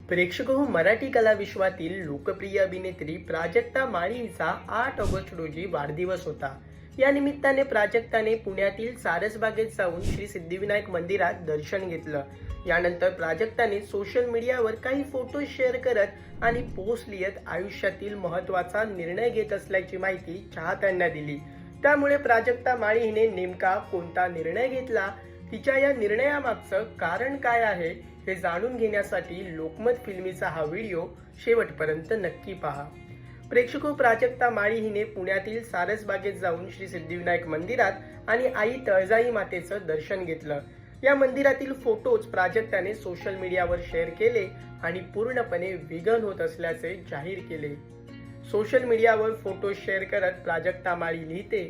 प्रेक्षक हो मराठी कला विश्वातील लोकप्रिय अभिनेत्री प्राजक्ता माळी हिचा 8 ऑगस्ट रोजी वाढदिवस होता। या निमित्ताने प्राजक्ताने पुण्यातील सारसबागेत जाऊन श्री सिद्धिविनायक मंदिरात दर्शन घेतलं। यानंतर प्राजक्ताने सोशल मीडियावर काही फोटो शेअर करत आणि पोस्ट लिहित आयुष्यातील महत्त्वाचा निर्णय घेत असल्याची माहिती चाहत्यांना दिली। त्यामुळे प्राजक्ता माळी हिने नेमका कोणता निर्णय घेतला, तिच्या या निर्णयामागचं कारण काय आहे हे जाणून घेण्यासाठी लोकमत फिल्मीचा हा व्हिडिओ शेवटपर्यंत नक्की पहा। प्रेक्षको, प्राजक्ता माळी हिने पुण्यातील सारसबागेत जाऊन श्री सिद्धिविनायक मंदिरात आणि आई तळजाई मातेचं दर्शन घेतलं। या मंदिरातील फोटोज प्राजक्ताने सोशल मीडियावर शेअर केले आणि पूर्णपणे विघन होत असल्याचे जाहीर केले। सोशल मीडियावर फोटो शेअर करत प्राजक्ता माळी लिहिते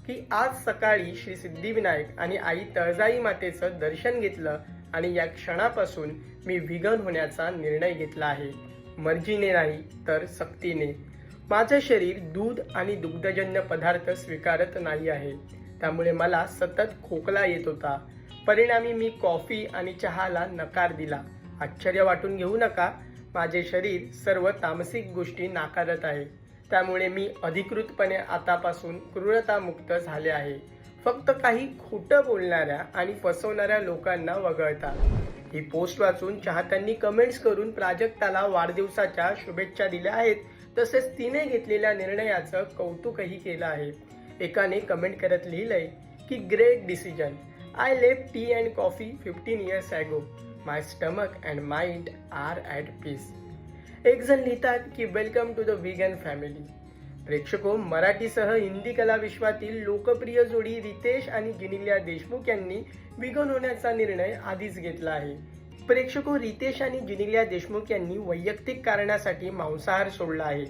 की आज सकाळी श्री सिद्धिविनायक आणि आई तळजाई मातेचं दर्शन घेतलं आणि या क्षणापासून मी विघन होण्याचा निर्णय घेतला आहे। मर्जीने नाही तर सक्तीने। माझं शरीर दूध आणि दुग्धजन्य पदार्थ स्वीकारत नाही आहे, त्यामुळे मला सतत खोकला येत होता। परिणामी मी कॉफी आणि चहाला नकार दिला। आश्चर्य वाटून घेऊ नका, माझे शरीर सर्व तामसिक गोष्टी नाकारत आहे, त्यामुळे मी अधिकृतपणे आतापासून क्रूरतामुक्त झाले आहे। फक्त काही खोटं बोलणाऱ्या आणि फसवणाऱ्या लोकांना वगळता। ही पोस्ट वाचून चाहत्यांनी कमेंट्स करून प्राजक्ताला वाढदिवसाच्या शुभेच्छा दिल्या आहेत, तसेच तिने घेतलेल्या निर्णयाचं कौतुकही केलं आहे। एकाने कमेंट करत लिहिलंय की great decision, I left tea and coffee 15 years ago, my stomach and mind are at peace. एक जण लिहितात की welcome to the vegan family. प्रेक्षको, मराठीसह हिंदी कला विश्वातील लोकप्रिय जोडी रितेश आणि जेनेलिया देशमुख यांनी विघन होण्याचा निर्णय आधीच घेतला आहे। प्रेक्षको, रितेश आणि जेनेलिया देशमुख यांनी वैयक्तिक कारणासाठी मांसाहार सोडला आहे।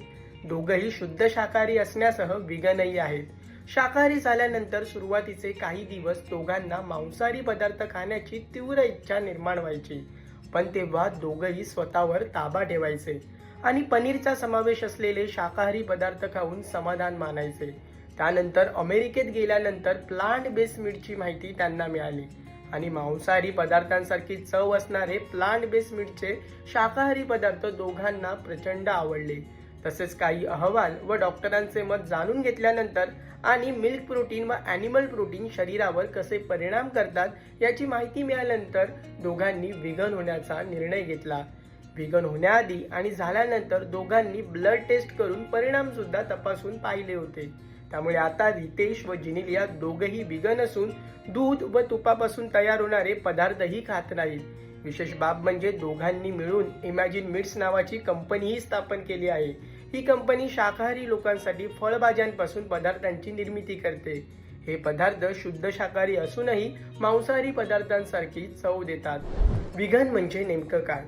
दोघंही शुद्ध शाकाहारी असण्यासह विघनही आहेत। शाकाहारी झाल्यानंतर सुरुवातीचे काही दिवस दोघांना मांसाहारी पदार्थ खाण्याची तीव्र इच्छा निर्माण व्हायची, पण तेव्हा दोघंही स्वतःवर ताबा ठेवायचे आणि पनीरचा समावेश असलेले शाकाहारी पदार्थ खाऊन समाधान मानायचे। त्यानंतर अमेरिकेत गेल्यानंतर प्लांट बेस्ड मीटची माहिती त्यांना मिळाली आणि मांसाहारी पदार्थांसारखी चव असणारे प्लांट बेस्ड मीटचे शाकाहारी पदार्थ दोघांना प्रचंड आवडले। तसेच काही अहवाल व डॉक्टरांचे मत जाणून घेतल्यानंतर आणि मिल्क प्रोटीन व ॲनिमल प्रोटीन शरीरावर कसे परिणाम करतात याची माहिती मिळाल्यानंतर दोघांनी विघन होण्याचा निर्णय घेतला। विघन होण्याआधी आणि झाल्यानंतर दोघांनी ब्लड टेस्ट करून परिणाम सुद्धा तपासून पाहिले होते। त्यामुळे आता रितेश व जेनेलिया दोघेही विघन असून दूध व तुपापासून तयार होणारे पदार्थही खात नाहीत। विशेष बाब म्हणजे दोघांनी मिळून इमॅजिन मीट्स नावाची कंपनीही स्थापन केली आहे। ही कंपनी शाकाहारी लोकांसाठी फळभाज्यांपासून पदार्थांची निर्मिती करते। हे पदार्थ शुद्ध शाकाहारी असूनही मांसाहारी पदार्थांसारखी चव देतात। विघन म्हणजे नेमकं काय?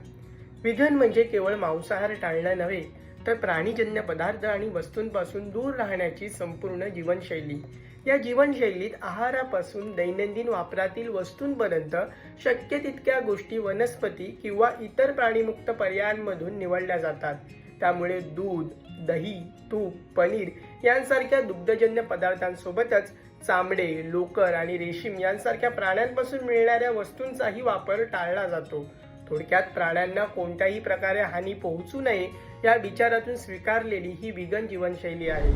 विघन म्हणजे केवळ मांसाहार टाळणं नव्हे, तर प्राणीजन्य पदार्थ आणि वस्तूंपासून दूर राहण्याची संपूर्ण जीवनशैली। या जीवनशैलीत आहारापासून दैनंदिन वापरातील वस्तूंपर्यंत शक्य तितक्या गोष्टी वनस्पती किंवा इतर प्राणीमुक्त पर्यायांमधून निवडल्या जातात। त्यामुळे दूध, दही, तूप, पनीर यांसारख्या दुग्धजन्य पदार्थांसोबतच चामडे, लोकर आणि रेशीम यांसारख्या प्राण्यांपासून मिळणाऱ्या वस्तूंचाही वापर टाळला जातो। थोडक्यात प्राण्यांना कोणत्याही प्रकारे हानी पोहोचू नये या विचारातून स्वीकारलेली ही विघन जीवनशैली आहे।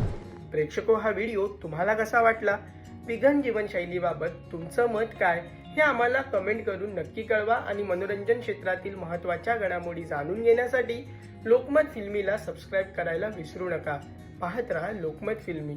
प्रेक्षको, हा व्हिडिओ तुम्हाला कसा वाटला? विघन जीवनशैलीबाबत तुमचं मत काय हे आम्हाला कमेंट करून नक्की कळवा आणि मनोरंजन क्षेत्रातील महत्त्वाच्या घडामोडी जाणून घेण्यासाठी लोकमत फिल्मीला सबस्क्राईब करायला विसरू नका। पाहत रहा लोकमत फिल्मी।